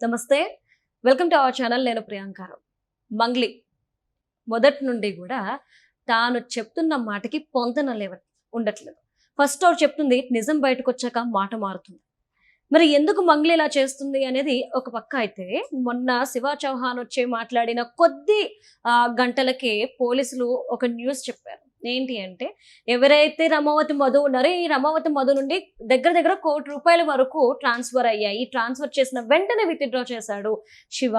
నమస్తే, welcome to our channel. నేను ప్రియాంకారావు. మంగ్లీ మొదటి నుండి కూడా తాను చెప్తున్న మాటకి పొంతన ఉండట్లేదు. ఫస్ట్ ఆవిడ చెప్తుంది, నిజం బయటకు వచ్చాక మాట మారుతుంది. మరి ఎందుకు మంగ్లీ ఇలా చేస్తుంది అనేది ఒక పక్క అయితే, మొన్న శివ చౌహాన్ వచ్చి మాట్లాడిన కొద్ది గంటలకే పోలీసులు ఒక న్యూస్ చెప్పారు. ఏంటి అంటే, ఎవరైతే రమావతి మధు ఉన్నారో ఈ రమావతి మధు నుండి దగ్గర దగ్గర ₹1 కోటి వరకు ట్రాన్స్ఫర్ అయ్యాయి. ట్రాన్స్ఫర్ చేసిన వెంటనే విత్డ్రా చేశాడు శివ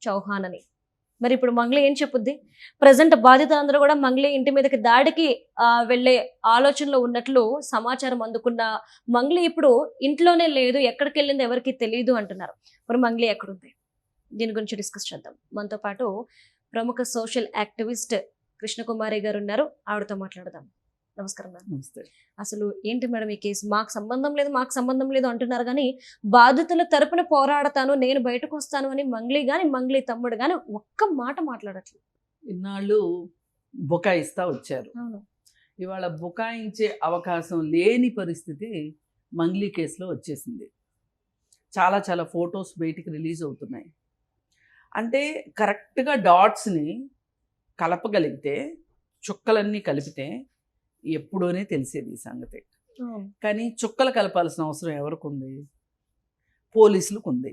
చౌహాన్ అని. మరి ఇప్పుడు మంగ్లీ ఏం చెప్పుద్ది? ప్రజెంట్ బాధితులందరూ కూడా మంగ్లీ ఇంటి మీదకి దాడికి వెళ్లే ఆలోచనలో ఉన్నట్లు సమాచారం అందుకున్న మంగ్లీ ఇప్పుడు ఇంట్లోనే లేదు, ఎక్కడికి వెళ్ళింది ఎవరికి తెలియదు అంటున్నారు. మరి మంగ్లీ ఎక్కడుంది? దీని గురించి డిస్కస్ చేద్దాం. మనతో పాటు ప్రముఖ సోషల్ యాక్టివిస్ట్ కృష్ణకుమారి గారు ఉన్నారు. ఆవిడతో మాట్లాడదాం. నమస్కారం మేడం. నమస్తే. అసలు ఏంటి మేడం ఈ కేసు? మాకు సంబంధం లేదు అంటున్నారు, కానీ బాధితుల తరపున పోరాడతాను, నేను బయటకు వస్తాను అని మంగ్లీ గాని మంగ్లీ తమ్ముడు గాని ఒక్క మాట మాట్లాడట్లేదు. ఇన్నాళ్ళు బుకాయిస్తా వచ్చారు. ఇవాళ బుకాయించే అవకాశం లేని పరిస్థితి మంగ్లీ కేసులో వచ్చేసింది. చాలా చాలా ఫొటోస్ బయటికి రిలీజ్ అవుతున్నాయి. అంటే కరెక్ట్గా డాట్స్ని కలపగలిగితే, చుక్కలన్నీ కలిపితే ఎప్పుడోనే తెలిసేది ఈ సంగతి. కానీ చుక్కలు కలపాల్సిన అవసరం ఎవరికి ఉంది? పోలీసులకు ఉంది.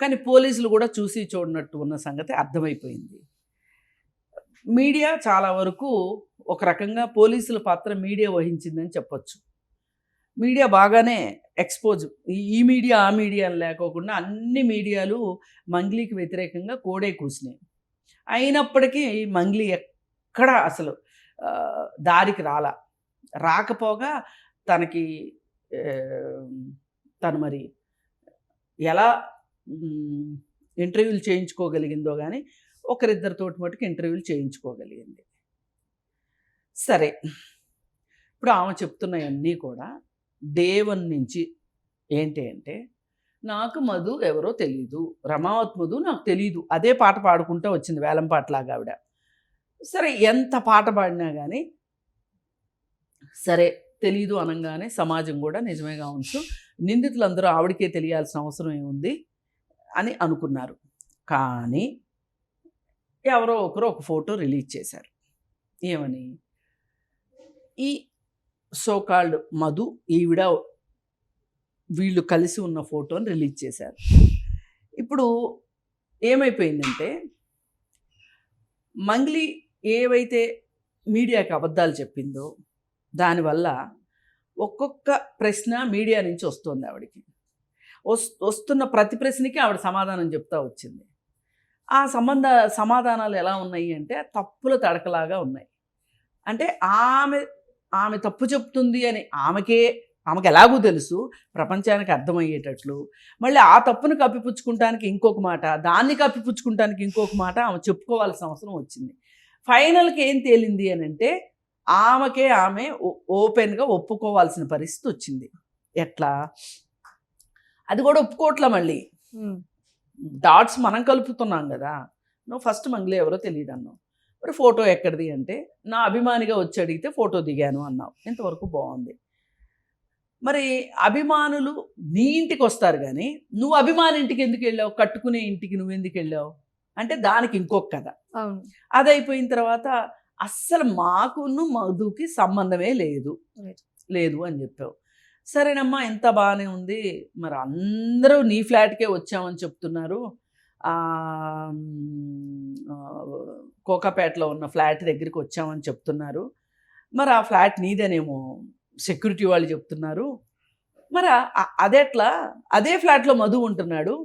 కానీ పోలీసులు కూడా చూసి చూడనట్టు ఉన్న సంగతి అర్థమైపోయింది. మీడియా చాలా వరకు ఒక రకంగా పోలీసుల పాత్ర మీడియా వహించిందని చెప్పొచ్చు. మీడియా బాగానే ఎక్స్పోజ్, ఈ మీడియా ఆ మీడియా లేకోకుండా అన్ని మీడియాలు మంగ్లీకి వ్యతిరేకంగా కోడే కూసినాయి. అయినప్పటికీ మంగ్లీ ఎక్కడ అసలు దారికి రాకపోగా తను మరి ఎలా ఇంటర్వ్యూలు చేయించుకోగలిగిందో కానీ ఒకరిద్దరితోటి మటుకు ఇంటర్వ్యూలు చేయించుకోగలిగింది. సరే, ఇప్పుడు ఆమె చెప్తున్నాయన్నీ కూడా డే 1 నుంచి ఏంటి అంటే, నాకు మధు ఎవరో తెలీదు, రమావతి మధు నాకు తెలీదు, అదే పాట పాడుకుంటూ వచ్చింది వేలం పాటలాగా ఆవిడ. సరే, ఎంత పాట పాడినా కానీ సరే తెలీదు అనగానే సమాజం కూడా నిజమే కావచ్చు, నిందితులందరూ ఆవిడకే తెలియాల్సిన అవసరం ఏముంది అని అనుకున్నారు. కానీ ఎవరో ఒకరు ఒక ఫోటో రిలీజ్ చేశారు. ఏమని? ఈ సోకాల్డ్ మధు ఈవిడ వీళ్ళు కలిసి ఉన్న ఫోటోని రిలీజ్ చేశారు. ఇప్పుడు ఏమైపోయిందంటే, మంగ్లీ ఏవైతే మీడియాకి అబద్ధాలు చెప్పిందో దానివల్ల ఒక్కొక్క ప్రశ్న మీడియా నుంచి వస్తుంది ఆవిడకి. వస్తున్న ప్రతి ప్రశ్నకి ఆవిడ సమాధానం చెప్తా వచ్చింది. ఆ సమాధానాలు ఎలా ఉన్నాయి అంటే తప్పుల తడకలాగా ఉన్నాయి. అంటే ఆమె తప్పు చెప్తుంది అని ఆమెకి ఎలాగూ తెలుసు, ప్రపంచానికి అర్థమయ్యేటట్లు. మళ్ళీ ఆ తప్పును కప్పిపుచ్చుకుంటానికి ఇంకొక మాట, దాన్ని కప్పిపుచ్చుకుంటానికి ఇంకొక మాట ఆమె చెప్పుకోవాల్సిన అవసరం వచ్చింది. ఫైనల్కి ఏం తేలింది అని అంటే, ఆమె ఓపెన్గా ఒప్పుకోవాల్సిన పరిస్థితి వచ్చింది. ఎట్లా? అది కూడా ఒప్పుకోవట్లే. మళ్ళీ డాట్స్ మనం కలుపుతున్నాం కదా. నువ్వు ఫస్ట్ మంగ్లీ ఎవరో తెలియదు అన్నావు, మరి ఫోటో ఎక్కడిది అంటే, నా అభిమానిగా వచ్చి అడిగితే ఫోటో దిగాను అన్నావు. ఇంతవరకు బాగుంది. మరి అభిమానులు నీ ఇంటికి వస్తారు, కానీ నువ్వు అభిమాని ఇంటికి ఎందుకు వెళ్ళావు? కట్టుకునే ఇంటికి నువ్వు ఎందుకు వెళ్ళావు అంటే దానికి ఇంకొక కథ. అది అయిపోయిన తర్వాత అస్సలు మాకును మధుకి సంబంధమే లేదు అని చెప్పావు. సరేనమ్మా, ఎంత బాగానే ఉంది. మరి అందరూ నీ ఫ్లాట్కే వచ్చామని చెప్తున్నారు. కోకాపేటలో ఉన్న ఫ్లాట్ దగ్గరికి వచ్చామని చెప్తున్నారు. మరి ఆ ఫ్లాట్ నీదేనేమో సెక్యూరిటీ వాళ్ళు చెప్తున్నారు. మరి అదెట్లా? అదే ఫ్లాట్లో మధు ఉంటున్నాడు,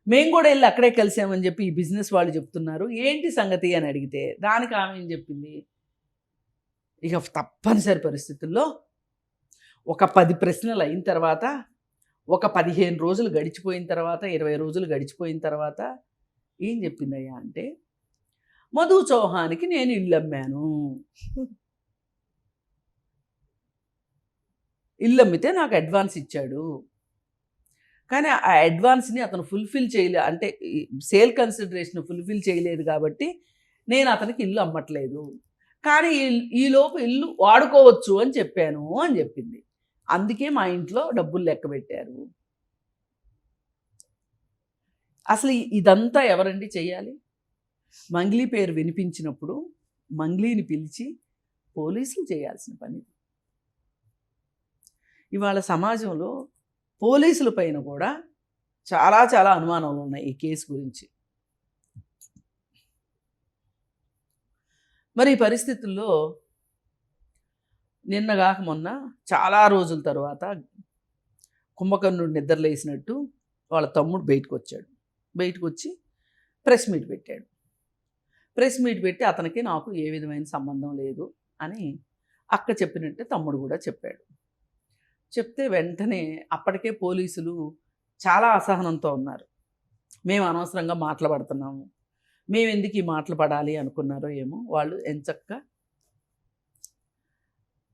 మేము కూడా వెళ్ళి అక్కడే కలిసామని చెప్పి ఈ బిజినెస్ వాళ్ళు చెప్తున్నారు, ఏంటి సంగతి అని అడిగితే దానికి ఆమె ఏం చెప్పింది? ఇక తప్పనిసరి పరిస్థితుల్లో ఒక 10 ప్రశ్నలు అయిన తర్వాత, ఒక 15 రోజులు గడిచిపోయిన తర్వాత, 20 రోజులు గడిచిపోయిన తర్వాత ఏం చెప్పిందయ్యా అంటే, మధు చౌహాన్కి నేను ఇల్లు అమ్మాను, ఇల్లు అమ్మితే నాకు అడ్వాన్స్ ఇచ్చాడు, కానీ ఆ అడ్వాన్స్ని అతను ఫుల్ఫిల్ చేయలేదు, అంటే సేల్ కన్సిడరేషన్ ఫుల్ఫిల్ చేయలేదు కాబట్టి నేను అతనికి ఇల్లు అమ్మట్లేదు, కానీ ఈలోపు ఇల్లు వాడుకోవచ్చు అని చెప్పాను అని చెప్పింది. అందుకే మా ఇంట్లో డబ్బులు లెక్క పెట్టారు. అసలు ఇదంతా ఎవరండి చెయ్యాలి? మంగ్లీ పేరు వినిపించినప్పుడు మంగ్లీని పిలిచి పోలీసులు చేయాల్సిన పని. ఇవాళ సమాజంలో పోలీసుల పైన కూడా చాలా చాలా అనుమానాలు ఉన్నాయి ఈ కేసు గురించి. మరి ఈ పరిస్థితుల్లో నిన్నగాక మొన్న చాలా రోజుల తర్వాత కుంభకర్ణుడు నిద్రలేసినట్టు వాళ్ళ తమ్ముడు బయటకు వచ్చాడు. బయటకు వచ్చి ప్రెస్ మీట్ పెట్టాడు. ప్రెస్ మీట్ పెట్టి అతనికి నాకు ఏ విధమైన సంబంధం లేదు అని అక్క చెప్పినట్టే తమ్ముడు కూడా చెప్పాడు. చెప్తే వెంటనే అప్పటికే పోలీసులు చాలా అసహనంతో ఉన్నారు. మేము అనవసరంగా మాటలు పడుతున్నాము, మేము ఎందుకు ఈ మాటలు పడాలి అనుకున్నారో ఏమో. వాళ్ళు ఎంచక్కా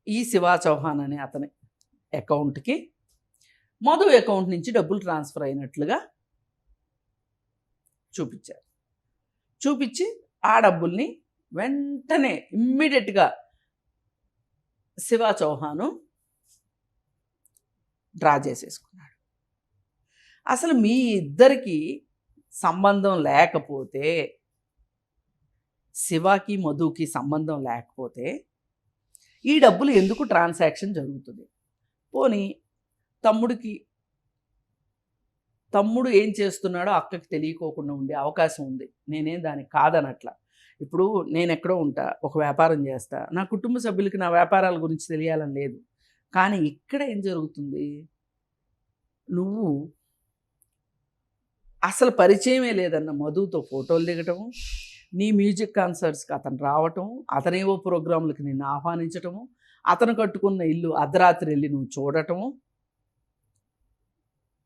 ఈ శివా చౌహాన్ అనే అతని అకౌంట్కి మధు అకౌంట్ నుంచి డబ్బులు ట్రాన్స్ఫర్ అయినట్లుగా చూపించారు. చూపించి ఆ డబ్బుల్ని వెంటనే ఇమ్మీడియట్గా శివా చౌహాను డ్రా చేసేసుకున్నాడు. అసలు మీ ఇద్దరికి సంబంధం లేకపోతే, శివాకి మధుకి సంబంధం లేకపోతే ఈ డబ్బులు ఎందుకు ట్రాన్సాక్షన్ జరుగుతుంది? పోనీ తమ్ముడు ఏం చేస్తున్నాడో అక్కకి తెలియకోకుండా ఉండే అవకాశం ఉంది. నేనేం దానికి కాదనట్లా. ఇప్పుడు నేను ఎక్కడో ఉంటా, ఒక వ్యాపారం చేస్తా, నా కుటుంబ సభ్యులకి నా వ్యాపారాల గురించి తెలియాలని లేదు. కానీ ఇక్కడ ఏం జరుగుతుంది? నువ్వు అసలు పరిచయమే లేదన్న మధుతో ఫోటోలు దిగటము, నీ మ్యూజిక్ కాన్సర్ట్స్కి అతను రావటం, అతనేవో ప్రోగ్రాంలకు నిన్ను ఆహ్వానించటము, అతను కట్టుకున్న ఇల్లు అర్ధరాత్రి వెళ్ళి నువ్వు చూడటము,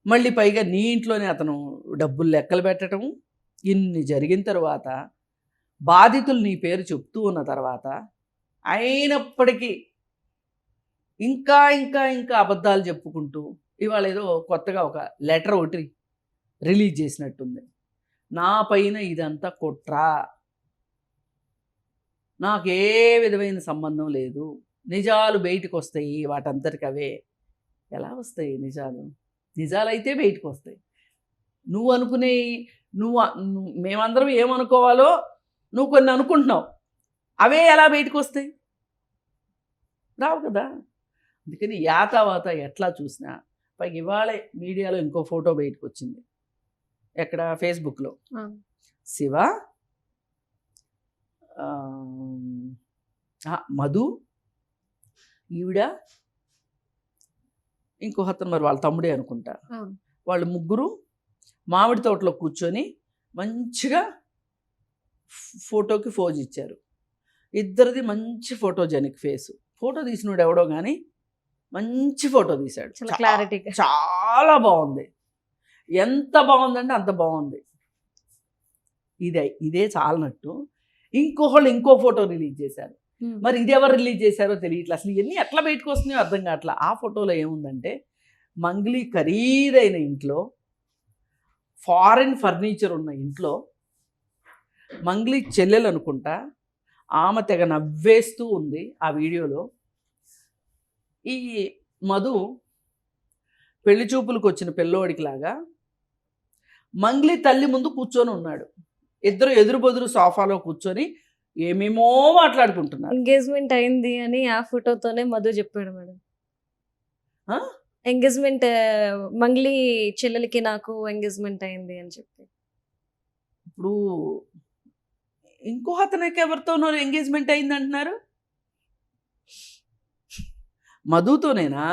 మళ్ళీ పైగా నీ ఇంట్లోనే అతను డబ్బులు లెక్కలు పెట్టడము, ఇన్ని జరిగిన తర్వాత బాధితులు నీ పేరు చెప్తూ ఉన్న తర్వాత అయినప్పటికీ ఇంకా ఇంకా ఇంకా అబద్ధాలు చెప్పుకుంటూ ఇవాళ ఏదో కొత్తగా ఒక లెటర్ ఒకటి రిలీజ్ చేసినట్టుంది. నా పైన ఇదంతా కుట్ర, నాకు ఏ విధమైన సంబంధం లేదు, నిజాలు బయటకు వస్తాయి, వాటంతటికి అవే. ఎలా వస్తాయి నిజాలు? నిజాలైతే బయటకు వస్తాయి. నువ్వు అనుకునే మేమందరం ఏమనుకోవాలో నువ్వు కొన్ని అనుకుంటున్నావు, అవే ఎలా బయటకు వస్తాయి? రావు కదా. అందుకని యాతావాత ఎట్లా చూసినా, పైకి ఇవాళ మీడియాలో ఇంకో ఫోటో బయటకు వచ్చింది. ఎక్కడ? ఫేస్బుక్లో. శివ, మధు, ఈవిడ, ఇంకో అతను, మరి వాళ్ళ తమ్ముడే అనుకుంటా, వాళ్ళు ముగ్గురు మామిడి తోటలో కూర్చొని మంచిగా ఫోటోకి ఫోజ్ ఇచ్చారు. ఇద్దరిది మంచి ఫోటోజెనిక్ ఫేస్. ఫోటో తీసినోడు ఎవడో కానీ మంచి ఫోటో తీశాడు, క్లారిటీగా చాలా బాగుంది. ఎంత బాగుందంటే అంత బాగుంది. ఇదే చాలనట్టు ఇంకోళ్ళు ఇంకో ఫోటో రిలీజ్ చేశారు. మరి ఇది ఎవరు రిలీజ్ చేశారో తెలియట్లేదు. అసలు ఇవన్నీ ఎట్లా బయటకు వస్తున్నాయో అర్థం కావట్లా. ఆ ఫోటోలో ఏముందంటే, మంగ్లీ ఖరీదైన ఇంట్లో, ఫారిన్ ఫర్నిచర్ ఉన్న ఇంట్లో, మంగ్లీ చెల్లెలు అనుకుంటా, ఆమె తెగ నవ్వేస్తూ ఉంది ఆ వీడియోలో. ఈ మధు పెళ్లి చూపులకు వచ్చిన పిల్లోడికి లాగా మంగ్లీ తల్లి ముందు కూర్చొని ఉన్నాడు. ఇద్దరు ఎదురు బొదురు సోఫాలో కూర్చొని ఏమేమో మాట్లాడుకుంటున్నారు. ఎంగేజ్మెంట్ అయింది అని ఆ ఫోటోతోనే మధు చెప్పాడు మేడం. ఎంగేజ్మెంట్, మంగ్లీ చెల్లెలకి నాకు ఎంగేజ్మెంట్ అయింది అని చెప్పి. ఇప్పుడు ఇంకో అతనికి ఎవరితోనో ఎంగేజ్మెంట్ అయింది అంటున్నారు. మధుతోనేనా?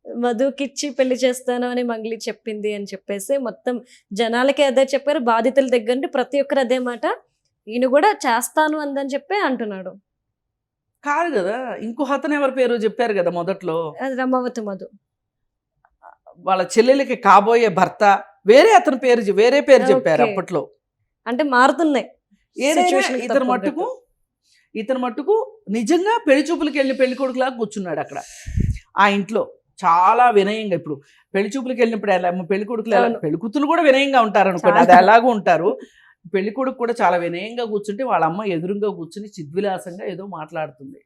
మధుకిచ్చి పెళ్లి చేస్తాను అని మంగ్లీ చెప్పింది అని చెప్పేసి మొత్తం జనాలకి అదే చెప్పారు. బాధితుల దగ్గర నుండి ప్రతి ఒక్కరు అదే మాట. ఈయన కూడా చేస్తాను అందని చెప్పి అంటున్నాడు. కాదు కదా, ఇంకో అతను ఎవరి పేరు చెప్పారు కదా మొదట్లో, అది రమావతి మధు. వాళ్ళ చెల్లెలకి కాబోయే భర్త వేరే అతని పేరు, వేరే పేరు చెప్పారు అప్పట్లో. అంటే మారుతున్నాయి. ఇతను మట్టుకు నిజంగా పెళ్లి చూపులకి వెళ్ళి పెళ్లి కొడుకులాగా కూర్చున్నాడు అక్కడ ఆ ఇంట్లో. చాలా వినయంగా. ఇప్పుడు పెళ్లి చూపులకి వెళ్ళినప్పుడు ఎలా పెళ్లి కొడుకులు ఎలా, పెళ్లి కూతురు కూడా వినయంగా ఉంటారు అనుకోండి, అది ఎలాగో ఉంటారు. పెళ్లి కొడుకు కూడా చాలా వినయంగా కూర్చుంటే వాళ్ళ అమ్మ ఎదురుగా కూర్చుని చిద్విలాసంగా ఏదో మాట్లాడుతుంది.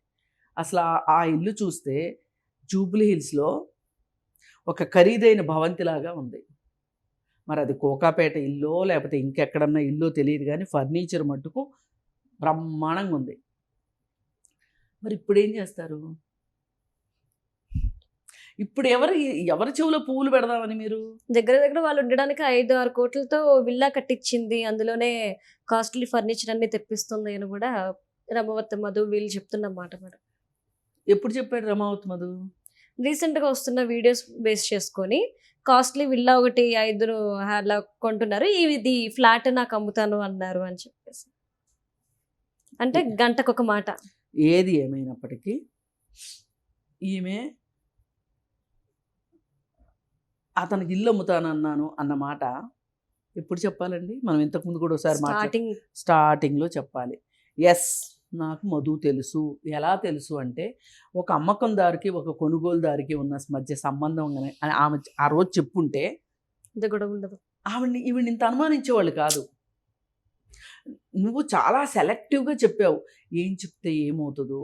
అసలు ఆ ఇల్లు చూస్తే జూబ్లీ హిల్స్లో ఒక ఖరీదైన భవంతిలాగా ఉంది. మరి అది కోకాపేట ఇల్లో లేకపోతే ఇంకెక్కడన్నా ఇల్లో తెలియదు, కానీ ఫర్నిచర్ మట్టుకు బ్రహ్మాండంగా ఉంది. మరి ఇప్పుడు ఏం చేస్తారు? ఇప్పుడు ఎవరి చెవులో పువ్వులు పెడదామని మీరు? దగ్గర దగ్గర వాళ్ళు ఉండడానికి 5-6 కోట్లతో విల్లా కట్టించింది, అందులోనే కాస్ట్లీ ఫర్నిచర్ అన్ని తెప్పిస్తుంది అని కూడా రమవతి మధు వీళ్ళు చెప్తున్నమాట మేడం. ఎప్పుడు చెప్పాడు రమావతి మధు? రీసెంట్ గా వస్తున్న వీడియోస్ బేస్ చేసుకొని కాస్ట్లీ విల్లా ఒకటి 5 అలా కొంటున్నారు, ఇది ఫ్లాట్ నాకు అమ్ముతాను అన్నారు అని చెప్పేసి. అంటే గంటకొక మాట. ఏది ఏమైనప్పటికీ ఈమె అతనికి ఇల్లు అమ్ముతానన్నాను అన్న మాట ఎప్పుడు చెప్పాలండి? మనం ఇంతకుముందు కూడా ఒకసారి స్టార్టింగ్లో చెప్పాలి. ఎస్, నాకు మధు తెలుసు. ఎలా తెలుసు అంటే, ఒక అమ్మకందారికి ఒక కొనుగోలుదారికి ఉన్న మధ్య సంబంధం అని ఆమె ఆ రోజు చెప్పుంటే ఇది కూడా ఉండదు. ఈవిడ ఇంత అనుమానించేవాళ్ళు కాదు. నువ్వు చాలా సెలెక్టివ్గా చెప్పావు, ఏం చెప్తే ఏమవుతుందో,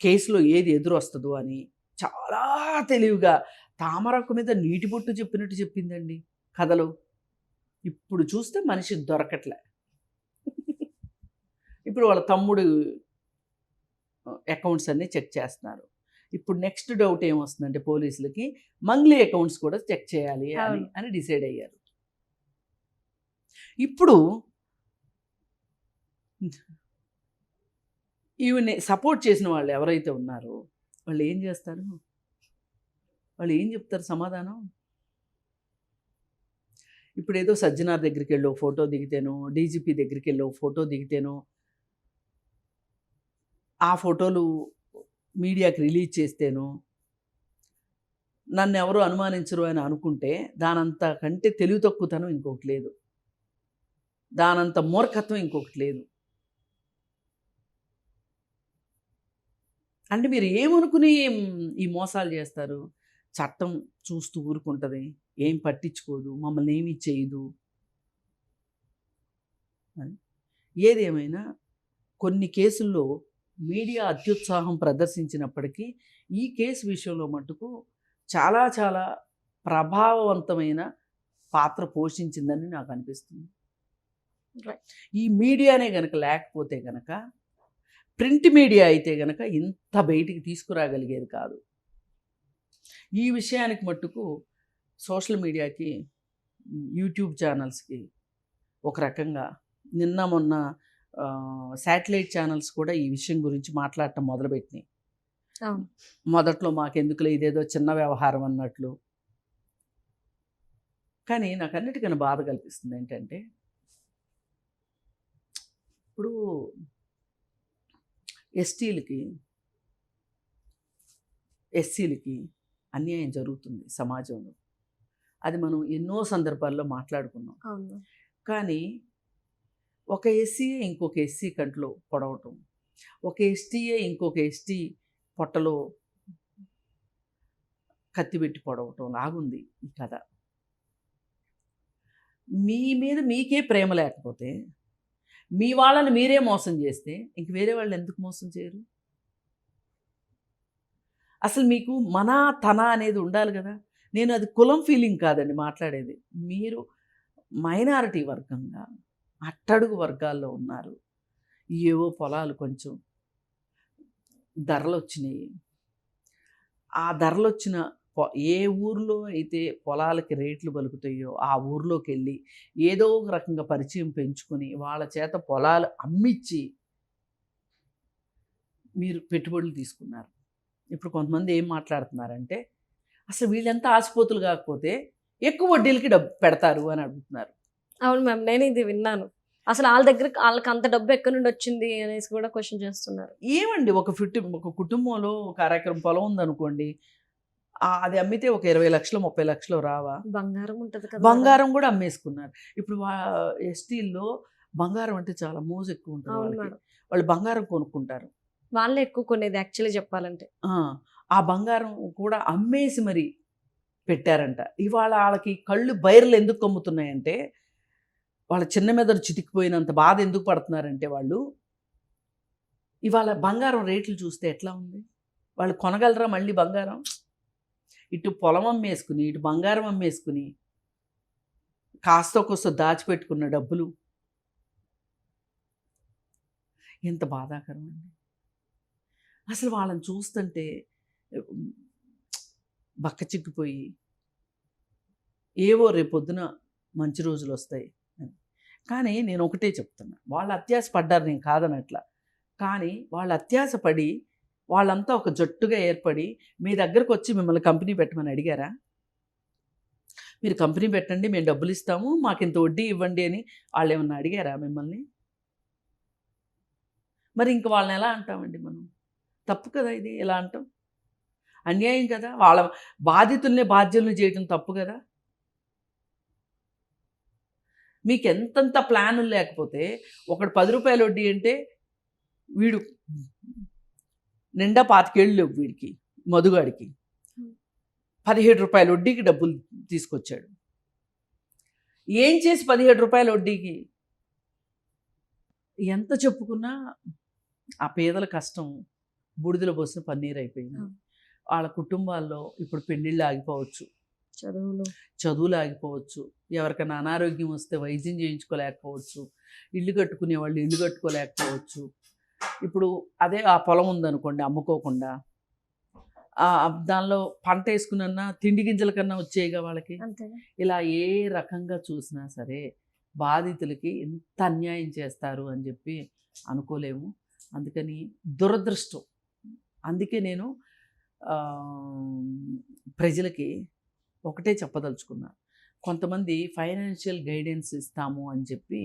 కేసులో ఏది ఎదురొస్తుందో అని చాలా తెలివిగా తామరకు మీద నీటి బొట్టు చెప్పినట్టు చెప్పిందండి కథలో. ఇప్పుడు చూస్తే మనిషి దొరకట్లే. ఇప్పుడు వాళ్ళ తమ్ముడు అకౌంట్స్ అన్నీ చెక్ చేస్తున్నారు. ఇప్పుడు నెక్స్ట్ డౌట్ ఏమొస్తుందంటే పోలీసులకి, మంగ్లీ అకౌంట్స్ కూడా చెక్ చేయాలి అని డిసైడ్ అయ్యారు. ఇప్పుడు ఈవెన్ని సపోర్ట్ చేసిన వాళ్ళు ఎవరైతే ఉన్నారో వాళ్ళు ఏం చేస్తారు? వాళ్ళు ఏం చెప్తారు సమాధానం? ఇప్పుడు ఏదో సజ్జనార్ దగ్గరికి వెళ్ళి ఫోటో దిగితేనో, డీజీపీ దగ్గరికి వెళ్ళి ఫోటో దిగితేనో, ఆ ఫోటోలు మీడియాకి రిలీజ్ చేస్తేనో నన్ను ఎవరు అనుమానించరు అని అనుకుంటే దానంత కంటే తెలివి తక్కువతనం ఇంకొకటి లేదు, దానంత మూర్ఖత్వం ఇంకొకటి లేదు. అంటే మీరు ఏమనుకుని ఈ మోసాలు చేస్తారు? చట్టం చూస్తూ ఊరుకుంటుంది, ఏం పట్టించుకోదు, మమ్మల్ని ఏమీ చేయదు అని. ఏదేమైనా కొన్ని కేసుల్లో మీడియా అత్యుత్సాహం ప్రదర్శించినప్పటికీ ఈ కేసు విషయంలో మటుకు చాలా చాలా ప్రభావవంతమైన పాత్ర పోషించిందని నాకు అనిపిస్తుంది. ఈ మీడియానే గనక లేకపోతే గనక, ప్రింట్ మీడియా అయితే గనక ఇంత బయటికి తీసుకురాగలిగేది కాదు. ఈ విషయానికి మట్టుకు సోషల్ మీడియాకి, యూట్యూబ్ ఛానల్స్కి ఒక రకంగా నిన్న మొన్న శాటిలైట్ ఛానల్స్ కూడా ఈ విషయం గురించి మాట్లాడటం మొదలుపెట్టినాయి. మొదట్లో మాకెందుకులే ఇదేదో చిన్న వ్యవహారం అన్నట్లు. కానీ నాకు అన్నిటికన్నా బాధ కల్పిస్తుంది ఏంటంటే, ఇప్పుడు ఎస్సీలకి అన్యాయం జరుగుతుంది సమాజంలో. అది మనం ఎన్నో సందర్భాల్లో మాట్లాడుకున్నాం. కానీ ఒక ఎస్సీఏ ఇంకొక ఎస్సీ కంట్లో పొడవటం, ఒక ఎస్టీఏ ఇంకొక ఎస్టీ పొట్టలో కత్తి పెట్టి పొడవటం లాగుంది ఈ కథ. మీ మీద మీకే ప్రేమ లేకపోతే, మీ వాళ్ళని మీరే మోసం చేస్తే ఇంక వేరే వాళ్ళు ఎందుకు మోసం చేయరు? అసలు మీకు మన తన అనేది ఉండాలి కదా. నేను అది కులం ఫీలింగ్ కాదండి మాట్లాడేది. మీరు మైనారిటీ వర్గంగా అట్టడుగు వర్గాల్లో ఉన్నారు. ఏవో పొలాలు కొంచెం ధరలు వచ్చినాయి. ఆ ధరలు వచ్చిన ఏ ఊర్లో అయితే పొలాలకి రేట్లు పలుకుతాయో ఆ ఊర్లోకి వెళ్ళి ఏదో ఒక రకంగా పరిచయం పెంచుకొని వాళ్ళ చేత పొలాలు అమ్మిచ్చి మీరు పెట్టుబడులు తీసుకున్నారు. ఇప్పుడు కొంతమంది ఏం మాట్లాడుతున్నారంటే, అసలు వీళ్ళంతా ఆశపోతులు కాకపోతే ఎక్కువ వడ్డీలకి డబ్బు పెడతారు అని అడుగుతున్నారు. అవును మ్యామ్, నేను ఇది విన్నాను. అసలు వాళ్ళకి అంత డబ్బు ఎక్కడి నుండి వచ్చింది అనేసి కూడా క్వశ్చన్ చేస్తున్నారు. ఏమండి, ఒక కుటుంబంలో ఒక అరెకరం పొలం ఉందనుకోండి, అది అమ్మితే ఒక 20 లక్షలు 30 లక్షలు రావా? బంగారం ఉంటుంది కదా, బంగారం కూడా అమ్మేసుకున్నారు. ఇప్పుడు ఎస్టీల్లో బంగారం అంటే చాలా మోజు ఎక్కువ ఉంటుంది. వాళ్ళు బంగారం కొనుక్కుంటారు. వాళ్ళే ఎక్కువ కొనేది యాక్చువల్లీ చెప్పాలంటే. ఆ బంగారం కూడా అమ్మేసి మరి పెట్టారంట. ఇవాళ వాళ్ళకి కళ్ళు బైర్లు ఎందుకు కమ్ముతున్నాయంటే, వాళ్ళ చిన్న మెదడు చితికిపోయినంత బాధ ఎందుకు పడుతున్నారంటే, వాళ్ళు ఇవాళ బంగారం రేట్లు చూస్తే ఎట్లా ఉంది? వాళ్ళు కొనగలరా మళ్ళీ బంగారం? ఇటు పొలం అమ్మేసుకుని, ఇటు బంగారం అమ్మేసుకుని కాస్త కోస్త దాచిపెట్టుకున్న డబ్బులు ఎంత బాధాకరం అండి. అసలు వాళ్ళని చూస్తుంటే బక్కచిక్కిపోయి ఏవో రేపొద్దున మంచి రోజులు వస్తాయి అని. కానీ నేను ఒకటే చెప్తున్నా, వాళ్ళు అత్యాశ పడ్డారు, నేను కాదనట్లా. కానీ వాళ్ళు అత్యాశ పడి వాళ్ళంతా ఒక జట్టుగా ఏర్పడి మీ దగ్గరకు వచ్చి మిమ్మల్ని కంపెనీ పెట్టమని అడిగారా? మీరు కంపెనీ పెట్టండి, మేము డబ్బులు ఇస్తాము, మాకు ఇంత వడ్డీ ఇవ్వండి అని వాళ్ళు ఏమన్నా అడిగారా మిమ్మల్ని? మరి ఇంక వాళ్ళని ఎలా అంటామండి మనం? తప్పు కదా ఇది, ఎలా అంటాం? అన్యాయం కదా. వాళ్ళ బాధితుల్నే బాధ్యులను చేయటం తప్పు కదా. మీకు ఎంతంత ప్లానులు లేకపోతే ఒకడు 10 రూపాయలు వడ్డీ అంటే వీడు నిండా 25 ఏళ్ళు లేవు వీడికి, మధుగాడికి 17 రూపాయల వడ్డీకి డబ్బులు తీసుకొచ్చాడు. ఏం చేసి 17 రూపాయల వడ్డీకి? ఎంత చెప్పుకున్నా ఆ పేదల కష్టం బూడిదలో పోసిన పన్నీరు అయిపోయింది. వాళ్ళ కుటుంబాల్లో ఇప్పుడు పెళ్ళిళ్ళు ఆగిపోవచ్చు, చదువులు ఆగిపోవచ్చు, ఎవరికైనా అనారోగ్యం వస్తే వైద్యం చేయించుకోలేకపోవచ్చు, ఇల్లు కట్టుకునే వాళ్ళు ఇల్లు కట్టుకోలేకపోవచ్చు. ఇప్పుడు అదే ఆ పొలం ఉందనుకోండి అమ్ముకోకుండా, దానిలో పంట వేసుకున్నా తిండి గింజల కన్నా వచ్చేయగా వాళ్ళకి. ఇలా ఏ రకంగా చూసినా సరే బాధితులకి ఎంత అన్యాయం చేస్తారు అని చెప్పి అనుకోలేము. అందుకని దురదృష్టం. అందుకే నేను ప్రజలకి ఒకటే చెప్పదలుచుకున్నా, కొంతమంది ఫైనాన్షియల్ గైడెన్స్ ఇస్తాము అని చెప్పి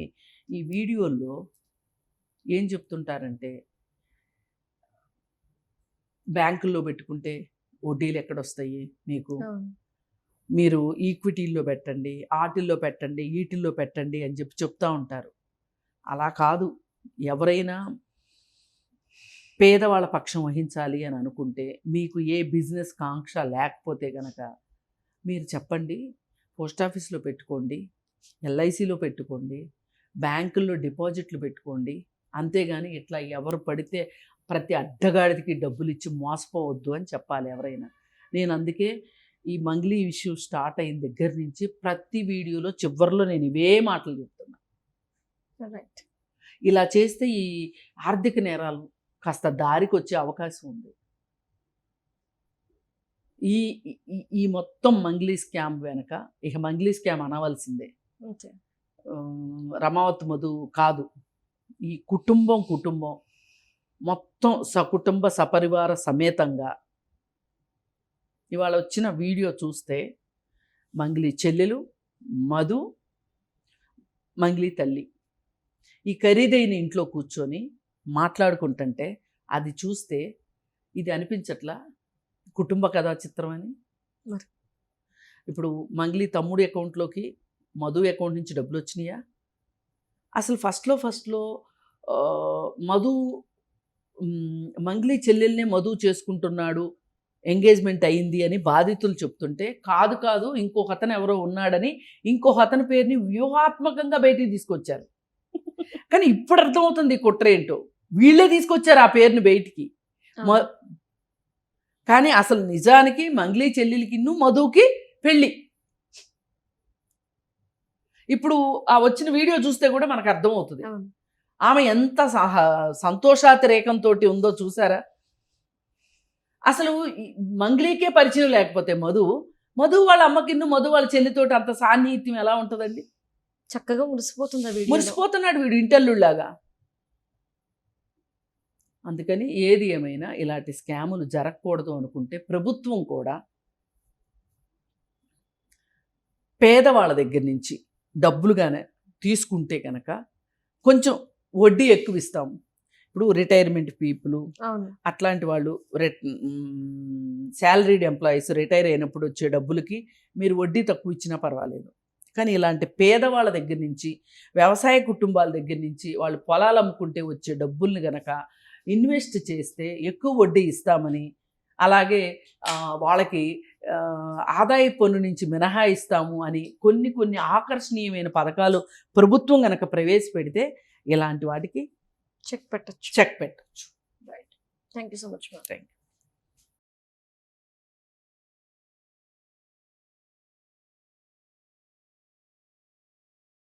ఈ వీడియోల్లో ఏం చెప్తుంటారంటే, బ్యాంకుల్లో పెట్టుకుంటే వడ్డీలు ఎక్కడొస్తాయి మీకు, మీరు ఈక్విటీల్లో పెట్టండి, ఆటిల్లో పెట్టండి, వీటిల్లో పెట్టండి అని చెప్పి చెప్తూ ఉంటారు. అలా కాదు. ఎవరైనా పేదవాళ్ళ పక్షం వహించాలి అని అనుకుంటే, మీకు ఏ బిజినెస్ కాంక్ష లేకపోతే కనుక మీరు చెప్పండి, పోస్ట్ ఆఫీస్లో పెట్టుకోండి, ఎల్ఐసిలో పెట్టుకోండి, బ్యాంకుల్లో డిపాజిట్లు పెట్టుకోండి. అంతేగాని ఇట్లా ఎవరు పడితే ప్రతి అడ్డగాడికి డబ్బులు ఇచ్చి మోసపోవద్దు అని చెప్పాలి ఎవరైనా. నేను అందుకే ఈ మంగ్లీ ఇష్యూ స్టార్ట్ అయిన దగ్గర నుంచి ప్రతి వీడియోలో చివరిలో నేను ఇవే మాటలు చెప్తున్నా. రైట్. ఇలా చేస్తే ఈ ఆర్థిక నేరాలు కాస్త దారికి వచ్చే అవకాశం ఉంది. ఈ ఈ మొత్తం మంగ్లీ స్కామ్ వెనక, ఇక మంగ్లీ స్కామ్ అనవలసిందే, రమావత్ మధు కాదు, ఈ కుటుంబం మొత్తం సకుటుంబ సపరివార సమేతంగా ఇవాళ వచ్చిన వీడియో చూస్తే మంగ్లీ చెల్లెలు, మధు, మంగ్లీ తల్లి ఈ ఖరీదైన ఇంట్లో కూర్చొని మాట్లాడుకుంటుంటే అది చూస్తే ఇది అనిపించట్లా కుటుంబ కథా చిత్రం అని? ఇప్పుడు మంగ్లీ తమ్ముడి అకౌంట్లోకి మధు అకౌంట్ నుంచి డబ్బులు వచ్చినాయా? అసలు ఫస్ట్లో మధు మంగ్లీ చెల్లెల్నే మధు చేసుకుంటున్నాడు, ఎంగేజ్మెంట్ అయింది అని బాధితులు చెప్తుంటే, కాదు ఇంకొక అతను ఎవరో ఉన్నాడని ఇంకొక అతని పేరుని వ్యూహాత్మకంగా బయటికి తీసుకొచ్చారు. కానీ ఇప్పుడు అర్థమవుతుంది కుట్ర ఏంటో. వీళ్ళే తీసుకొచ్చారు ఆ పేరుని బయటికి. కానీ అసలు నిజానికి మంగ్లీ చెల్లెలికి మధుకి పెళ్ళి. ఇప్పుడు ఆ వచ్చిన వీడియో చూస్తే కూడా మనకు అర్థమవుతుంది ఆమె ఎంత సంతోషాతిరేకంతో ఉందో. చూసారా? అసలు మంగ్లీకే పరిచయం లేకపోతే మధు వాళ్ళ అమ్మకి మధు వాళ్ళ చెల్లితోటి అంత సాన్నిహిత్యం ఎలా ఉంటుందండి? చక్కగా మురిసిపోతున్నాడు వీడు ఇంటల్లులాగా. అందుకని ఏది ఏమైనా ఇలాంటి స్కాములు జరగకూడదు అనుకుంటే ప్రభుత్వం కూడా పేదవాళ్ళ దగ్గర నుంచి డబ్బులుగానే తీసుకుంటే కనుక కొంచెం వడ్డీ ఎక్కువ ఇస్తాము. ఇప్పుడు రిటైర్మెంట్ పీపుల్ అట్లాంటి వాళ్ళు, శాలరీడ్ ఎంప్లాయీస్ రిటైర్ అయినప్పుడు వచ్చే డబ్బులకి మీరు వడ్డీ తక్కువ ఇచ్చినా పర్వాలేదు. కానీ ఇలాంటి పేదవాళ్ళ దగ్గర నుంచి, వ్యవసాయ కుటుంబాల దగ్గర నుంచి వాళ్ళు పొలాలు అమ్ముకుంటే వచ్చే డబ్బుల్ని గనక ఇన్వెస్ట్ చేస్తే ఎక్కువ వడ్డీ ఇస్తామని, అలాగే వాళ్ళకి ఆదాయ పన్ను నుంచి మినహాయిస్తాము అని కొన్ని ఆకర్షణీయమైన పథకాలు ప్రభుత్వం గనక ప్రవేశపెడితే ఇలాంటి వాటికి చెక్ పెట్టచ్చు. Right. Thank you so much. Thank you.